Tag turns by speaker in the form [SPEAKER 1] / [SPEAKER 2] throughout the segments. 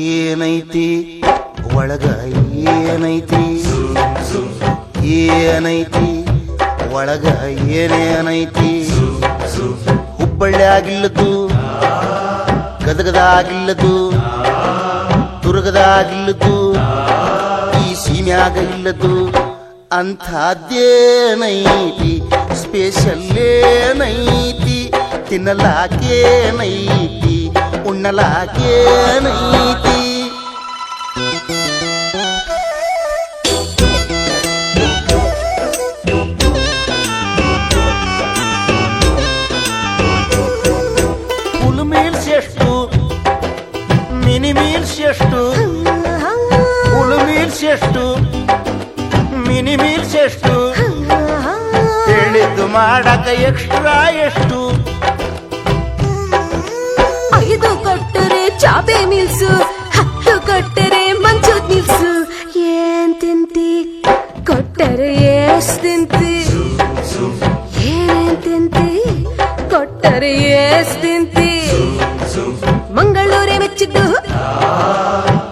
[SPEAKER 1] ಏನೈತಿ ಒಳಗ ಏನೈತಿ ಏನೈತಿ ಒಳಗ ಏನೇನೈತಿ ಹುಬ್ಬಳ್ಳಿಯಾಗಿಲ್ಲದು ಗದಗದಾಗಿಲ್ಲದು ದುರ್ಗದಾಗಿಲ್ಲದು ಈ ಸೀಮ್ಯಾಗ ಇಲ್ಲದು ಅಂಥದ್ದೇನೈತಿ ಸ್ಪೆಷಲ್ ಏನೈತಿ ತಿನ್ನಲಾಕೇನೈತಿ ಉಣ್ಣಲಾಕೇನೈತಿ ಫುಲ್ ಮೀಲ್ಸ್ ಎಷ್ಟು ಮಿನಿ ಮೀಲ್ಸ್ ಎಷ್ಟು ಫುಲ್ ಮೀಲ್ಸ್ ಎಷ್ಟು ಮಿನಿ ಮೀಲ್ಸ್ ಎಷ್ಟು ಹೇಳಿದ್ದು ಮಾಡಕ ಎಕ್ಸ್ಟ್ರಾ ಎಷ್ಟು
[SPEAKER 2] 5 ಕೊಟ್ಟರೆ ಚಾಪೆ ಮೀಲ್ಸು 10 ಕೊಟ್ಟರೆ ಮಂಚೂದ್ ಮೀಲ್ಸು ಏನ್ ತಿಂತಿ ಕೊಟ್ಟರೆ ಎಷ್ಟ್ ತಿಂತಿ ಏನೇನ್ ತಿಂತಿ ಕೊಟ್ಟರೆ ಎಷ್ಟ್ ತಿಂತಿ ಮಂಗಳೂರೇ ಮೆಚ್ಚಿದ್ದು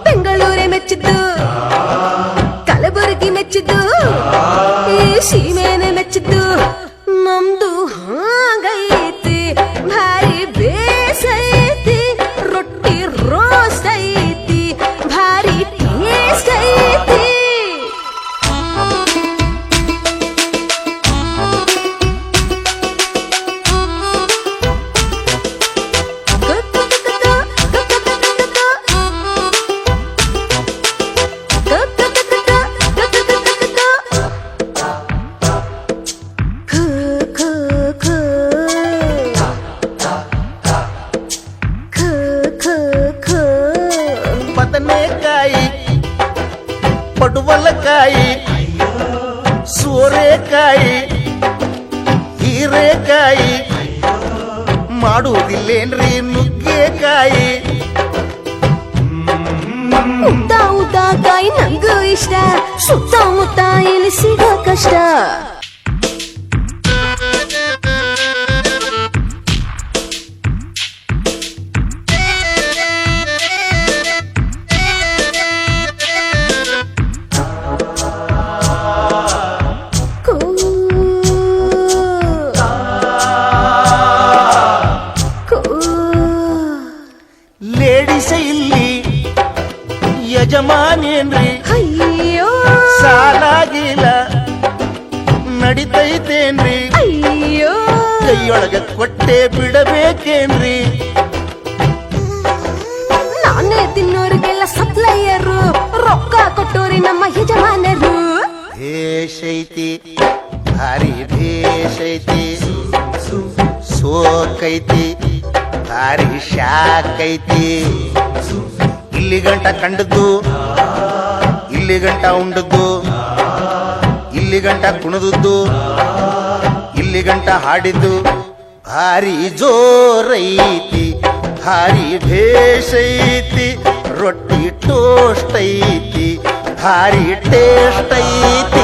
[SPEAKER 2] ಬೆಂಗಳೂರೇ ಮೆಚ್ಚಿದ್ದು ಕಲಬುರಗಿ ಮೆಚ್ಚಿದ್ದು ಈ ಸೀಮೆನೆ ಮೆಚ್ಚಿದ್ದು ನಮ್ದು ಹಾಗೈತಿ ಭಾರಿ ಬೇಸೈತಿ ರೊಟ್ಟಿ ರೋಸ್ಟ್ ಐತಿ ಭಾರಿ ಟೇಸ್ಟ್ ಐತಿ
[SPEAKER 1] ಬದನೆಕಾಯಿ ಪಡುವಲಕಾಯಿ ಸೋರೆಕಾಯಿ ಹೀರೆಕಾಯಿ ಮಾಡುವುದಿಲ್ಲೇನ್ರಿ ನುಗ್ಗೆಕಾಯಿ
[SPEAKER 2] ಉದ್ದ ಉದ್ದಕಾಯಿ ನಂಗೂ ಇಷ್ಟ ಸುತ್ತಮುತ್ತ ಇಲ್ಲಿ ಸಿಗೋ ಕಷ್ಟ
[SPEAKER 1] ಲೇಡೀಸ ಇಲ್ಲಿ ಯಜಮಾನೇನ್ರಿ
[SPEAKER 2] ಅಯ್ಯೋ
[SPEAKER 1] ಸಾಲಾಗಿಲ್ಲ ನಡಿತೈತೇನ್ರಿ
[SPEAKER 2] ಅಯ್ಯೋ
[SPEAKER 1] ಕೈಯೊಳಗ ಕೊಟ್ಟೆ ಬಿಡಬೇಕೇನ್ರಿ
[SPEAKER 2] ನಾನೇ ತಿನ್ನೋರಿಗೆಲ್ಲ ಸಪ್ಲೈಯರು ರೊಕ್ಕ ಕೊಟ್ಟೋರಿ ನಮ್ಮ ಯಜಮಾನರು
[SPEAKER 1] ಭೇಷೈತಿ ಭಾರಿ ಭೇಷೈತಿ ಸೋಕೈತಿ ಭಾರಿ ಶಾಕೈತಿ ಇಲ್ಲಿ ಗಂಟ ಕಂಡದ್ದು ಇಲ್ಲಿ ಗಂಟ ಉಂಡದ್ದು ಇಲ್ಲಿ ಗಂಟ ಕುಣದದ್ದು ಇಲ್ಲಿ ಗಂಟ ಹಾಡಿದ್ದು ಭಾರಿ ಜೋರೈತಿ ಭಾರಿ ಭೇಷೈತಿ ರೊಟ್ಟಿ ಟೋಸ್ಟ್ ಐತಿ ಭಾರಿ ಟೇಸ್ಟ್ ಐತಿ